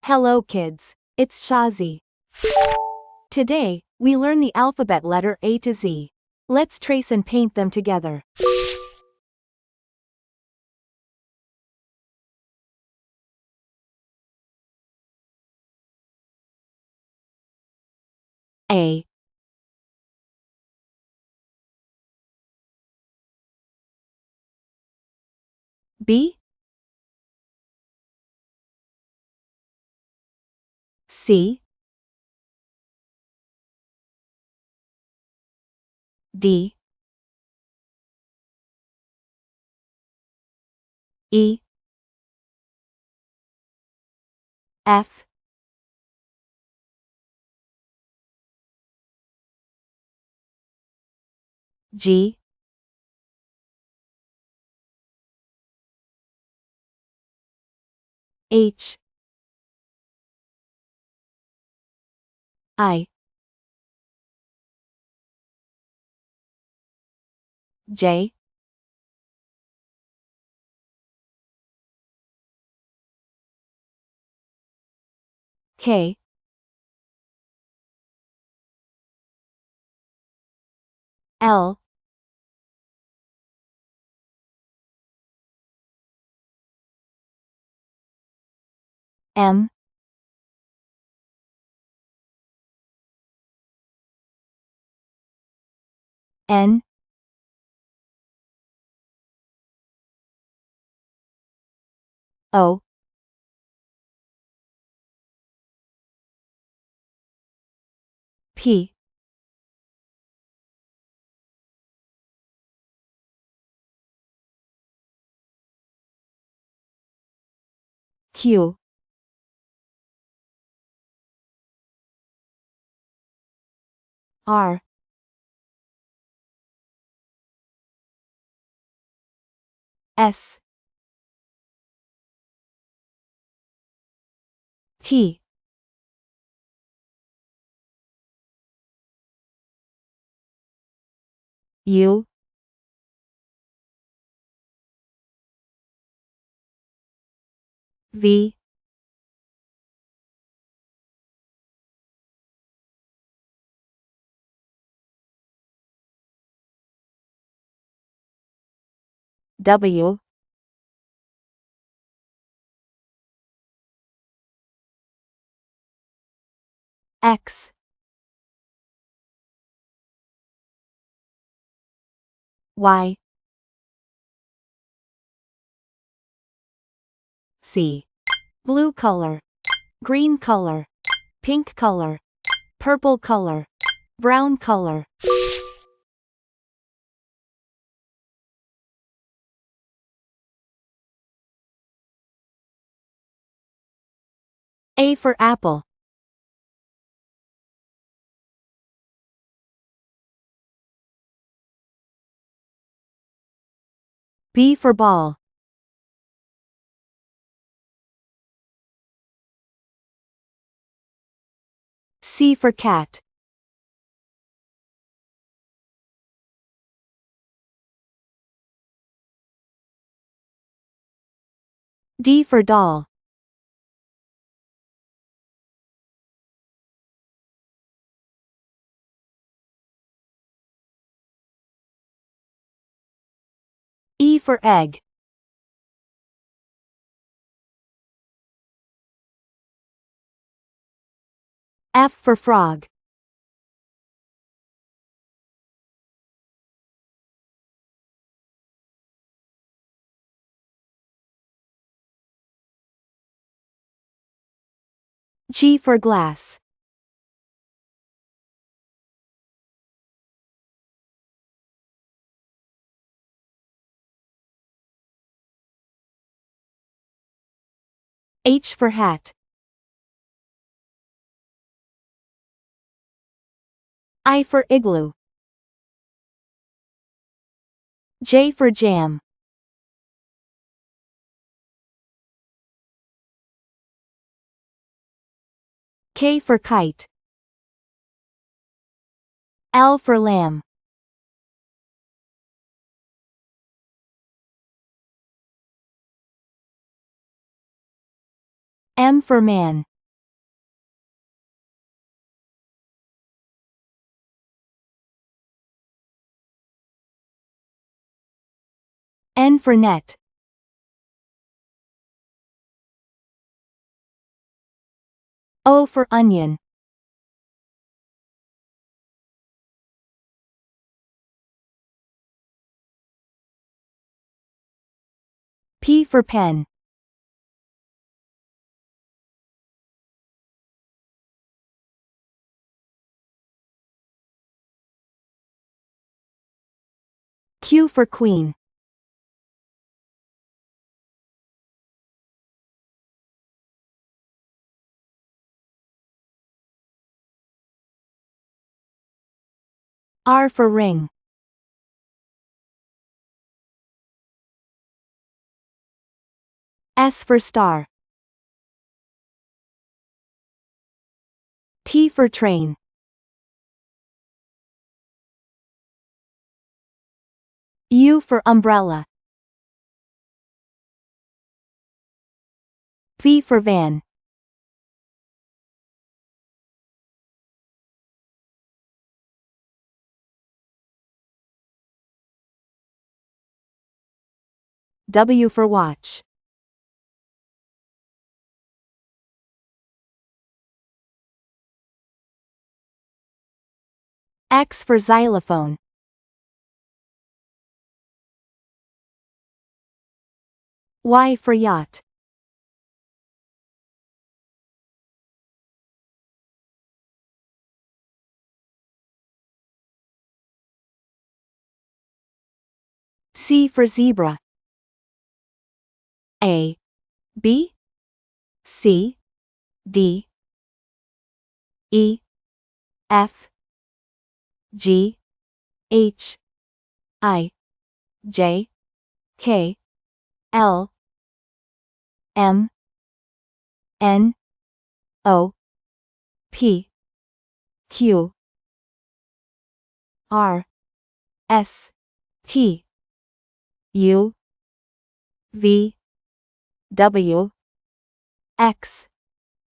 Hello kids, it's Shazi. Today, we learn the alphabet letter A to Z. Let's trace and paint them together. A, B, C, D, E, F, G, H, I, J, K, L, M, N, O, P, Q, R, S, T, U, V, W, X, Y, C. Blue color, green color, pink color, purple color, brown color. A for apple. B for ball. C for cat. D for doll. E for egg. F for frog. G for glass. H for hat. I for igloo. J for jam. K for kite. L for lamb. M for man. N for net. O for onion. P for pen. Q for queen. R for ring. S for star. T for train. U for umbrella. V for van. W for watch. X for xylophone. Y for yacht. C for zebra. A, B, C, D, E, F, G, H, I, J, K, L, M, N, O, P, Q, R, S, T, U, V, W, X,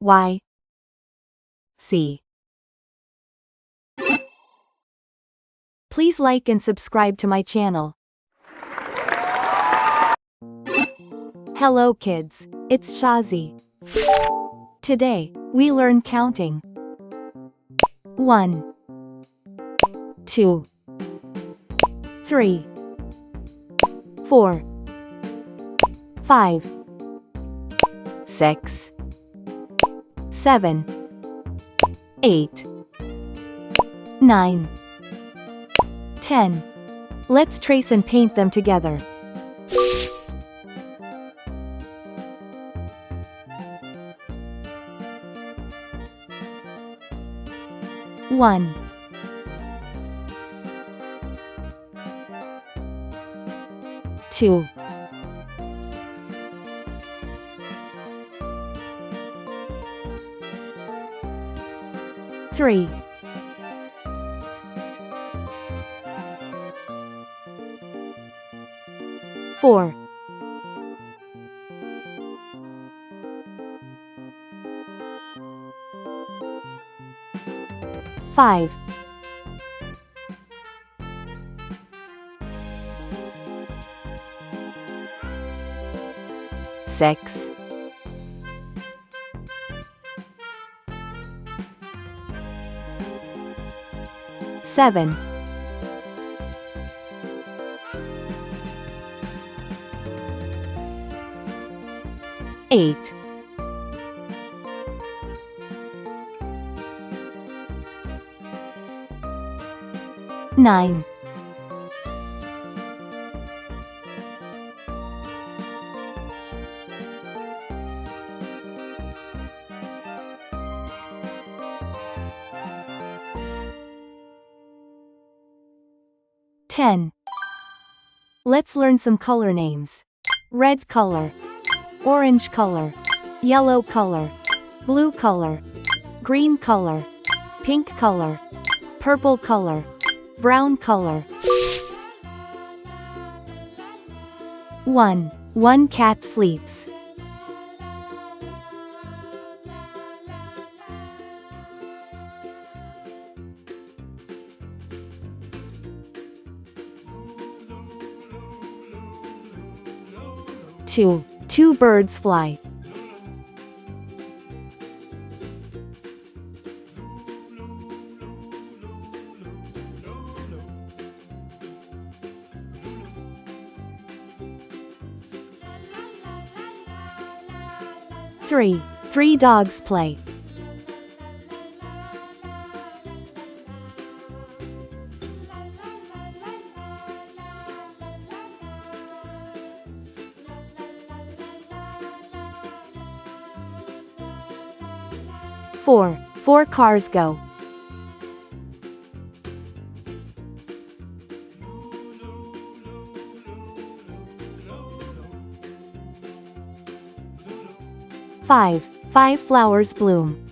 Y, Z. Please like and subscribe to my channel. Hello kids, it's Shazi. Today, we learn counting. 1, 2, 3, 4, 5, 6, 7, 8, 9, 10. Let's trace and paint them together. One, 2, 3, 4, 5, 6, 7, 8, 9, 10. Let's learn some color names. Red color, orange color, yellow color, blue color, green color, pink color, purple color, brown color. 1. One cat sleeps. 2. Two birds fly. 3. Three dogs play. 4. Four cars go. 5. Five flowers bloom.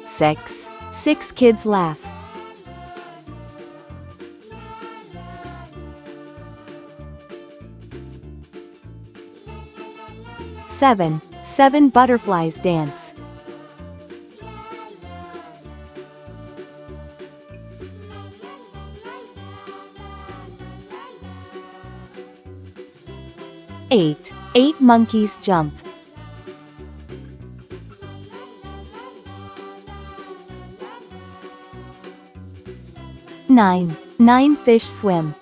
6. Six kids laugh. 7. Seven butterflies dance. 8. Eight monkeys jump. 9. Nine fish swim.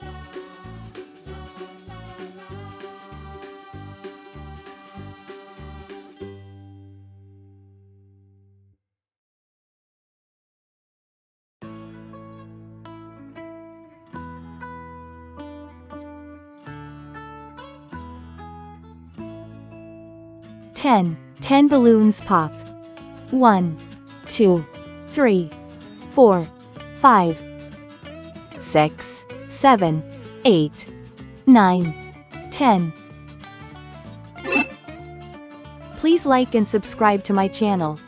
10. 10 balloons pop. 1, 2, 3, 4, 5, 6, 7, 8, 9, 10. Please like and subscribe to my channel.